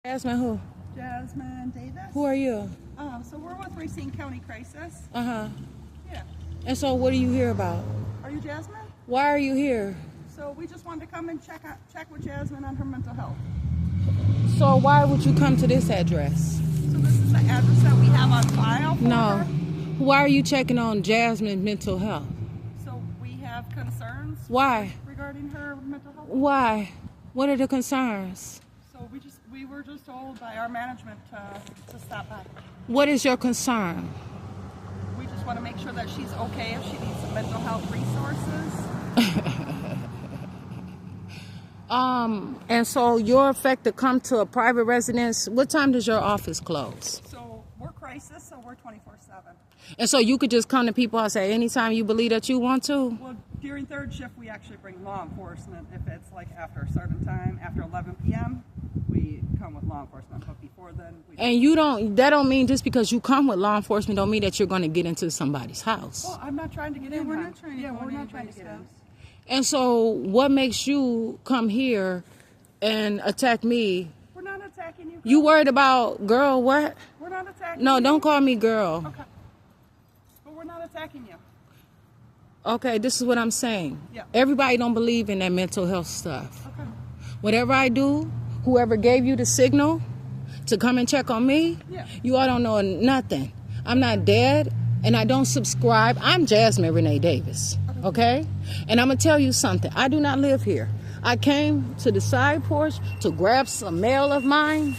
Jasmine who? Jasmine Davis. Who are you? So we're with Racine County Crisis. Uh-huh. Yeah. And so what do you here about? Are you Jasmine? Why are you here? So we just wanted to come and check with Jasmine on her mental health. So why would you come to this address? So this is the address that we have on file for No. her. Why are you checking on Jasmine's mental health? So we have concerns. Why? Regarding her mental health. Why? What are the concerns? So we were just told by our management to stop by. What is your concern? We just want to make sure that she's okay if she needs some mental health resources. And so you're affected to come to a private residence. What time does your office close? So we're Crisis, so we're 24/7. And so you could just come to people and say anytime you believe that you want to? Well, during third shift, we actually bring law enforcement. If it's like after a certain time, after 11 p.m., we come with law enforcement. But before then, we don't. And that don't mean just because you come with law enforcement don't mean that you're going to get into somebody's house. Well, I'm not trying to get in. We're hon. not trying to Yeah, go we're in not trying to get anybody's in. And so what makes you come here and attack me? We're not attacking you. You worried about, girl, what? We're not attacking No, you. don't call me girl. Okay. But we're not attacking you. Okay, this is what I'm saying. Yeah. Everybody don't believe in that mental health stuff. Okay. Whatever I do, whoever gave you the signal to come and check on me, Yeah. you all don't know nothing. I'm not dead, and I don't subscribe. I'm Jasminereneedavis, okay? And I'm going to tell you something. I do not live here. I came to the side porch to grab some mail of mine,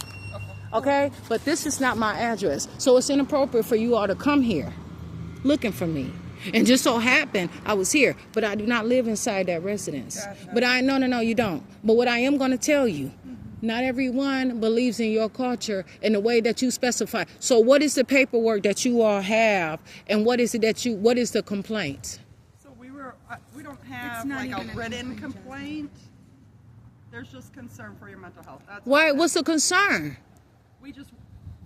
okay? But this is not my address. So it's inappropriate for you all to come here looking for me. And just so happened I was here, but I do not live inside that residence. Gotcha. But no, you don't. But what I am going to tell you, not everyone believes in your culture in the way that you specify. So what is the paperwork that you all have, and what is the complaint? So we don't have It's not like a even a written complaint, complaint. There's just concern for your mental health. That's Why? all. What's the concern?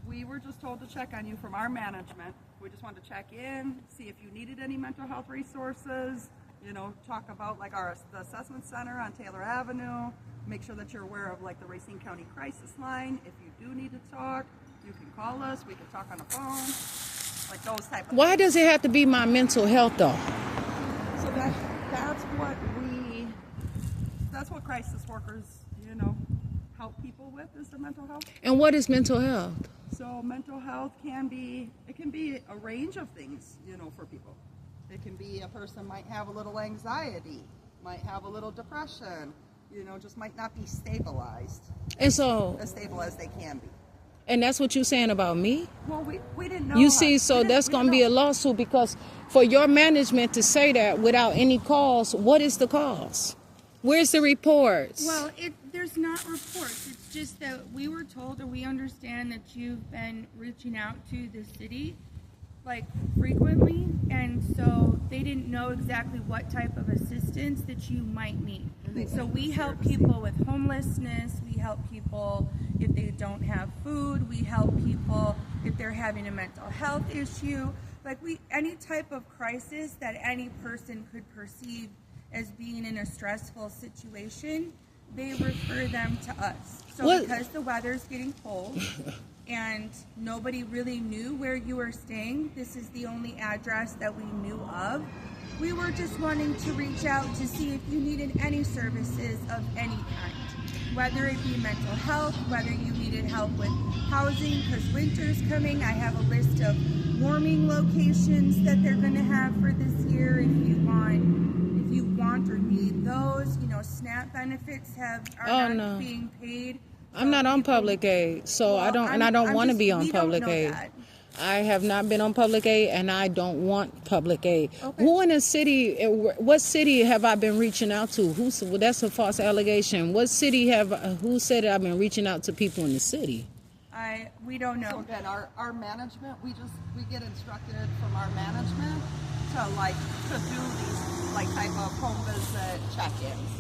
We were just told to check on you from our management. We just wanted to check in, see if you needed any mental health resources, talk about like the assessment center on Taylor Avenue, make sure that you're aware of like the Racine County Crisis line. If you do need to talk, you can call us. We can talk on the phone, like those type of Why things. does it have to be my mental health though? So that's what crisis workers, help people with is their mental health. And what is mental health? So mental health can be a range of things, for people. It can be a person might have a little anxiety, might have a little depression, just might not be stabilized, And so, as stable as they can be. and that's what you're saying about me? Well, we didn't know. You see, so that's going to be a lawsuit because for your management to say that without any cause, what is the cause? Where's the reports? Well, there's not reports. It's just that we were told, or we understand that you've been reaching out to the city like frequently, and so they didn't know exactly what type of assistance that you might need. So we help people with homelessness, we help people if they don't have food, we help people if they're having a mental health issue, like any type of crisis that any person could perceive as being in a stressful situation, they refer them to us. So What? Because the weather's getting cold and nobody really knew where you were staying, this is the only address that we knew of. We were just wanting to reach out to see if you needed any services of any kind, whether it be mental health, whether you needed help with housing, because winter's coming. I have a list of warming locations that they're going to have for this year if you want or need those. SNAP benefits are not being paid. I'm not on public aid, so I don't want to be on public aid. I have not been on public aid, and I don't want public aid. Okay. Who in the city? What city have I been reaching out to? Well, that's a false allegation. What city who said I've been reaching out to people in the city? We don't know. So again, our management, we get instructed from our management to do these type of home visit check-ins.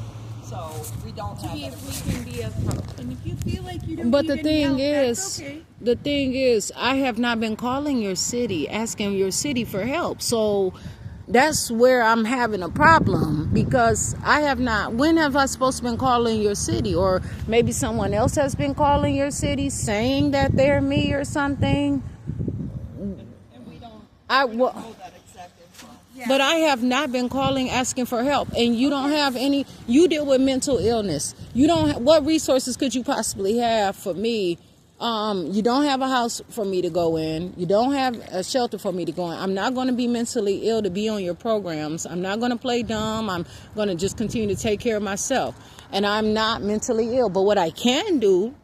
So we don't have See that. if we can be of help. And if you feel like you don't But need the any thing help, is, that's okay. the thing is, I have not been calling your city, asking your city for help. So That's where I'm having a problem, because I have not. When have I supposed to been calling your city, or maybe someone else has been calling your city saying that they're me or something? And we don't Well, know that exact info. Yeah. but I have not been calling asking for help, and you don't have any. You deal with mental illness. You don't. What resources could you possibly have for me? You don't have a house for me to go in. You don't have a shelter for me to go in. I'm not going to be mentally ill to be on your programs. I'm not going to play dumb. I'm going to just continue to take care of myself. And I'm not mentally ill. But what I can do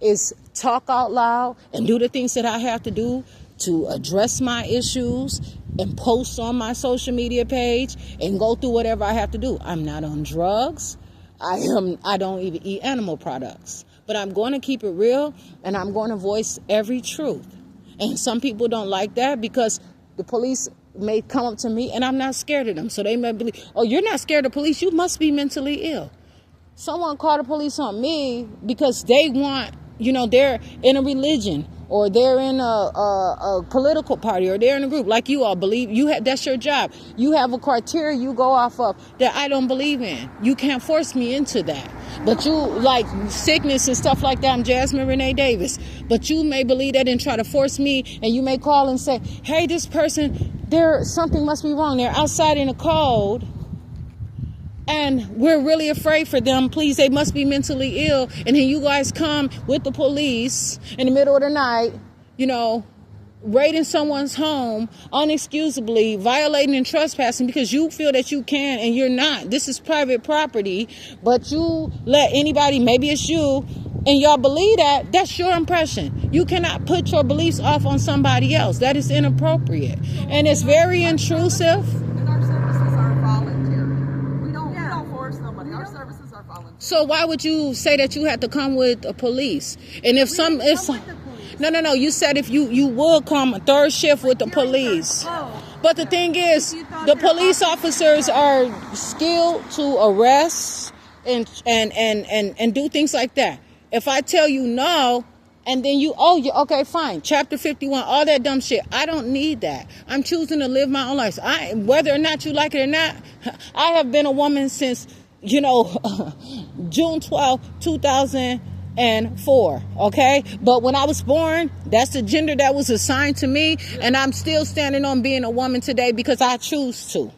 is talk out loud and do the things that I have to do to address my issues and post on my social media page and go through whatever I have to do. I'm not on drugs. I don't even eat animal products. But I'm going to keep it real, and I'm going to voice every truth. And some people don't like that, because the police may come up to me and I'm not scared of them. So they may believe, oh, you're not scared of police, you must be mentally ill. Someone called the police on me because they want, they're in a religion, or they're in a political party, or they're in a group like you all believe. That's your job. You have a criteria you go off of that I don't believe in. You can't force me into that. But you like sickness and stuff like that. I'm Jasmine Renee Davis. But you may believe that and try to force me, and you may call and say, hey, this person, something must be wrong. They're outside in the cold, and we're really afraid for them. Please, they must be mentally ill. And then you guys come with the police in the middle of the night, raiding someone's home unexcusably, violating and trespassing because you feel that you can and you're not. This is private property, but you let anybody, maybe it's you, and y'all believe that. That's your impression. You cannot put your beliefs off on somebody else. That is inappropriate. And it's very intrusive. And our services are voluntary. We don't force nobody. Our services are voluntary. So why would you say that you had to come with a police? And if no, you said if you would come a third shift with the police. But the thing is, the police officers are skilled to arrest and do things like that. If I tell you no, and then okay, fine. Chapter 51, all that dumb shit. I don't need that. I'm choosing to live my own life. Whether or not you like it or not, I have been a woman since, June 12, 2004. Okay. But when I was born, that's the gender that was assigned to me. And I'm still standing on being a woman today because I choose to.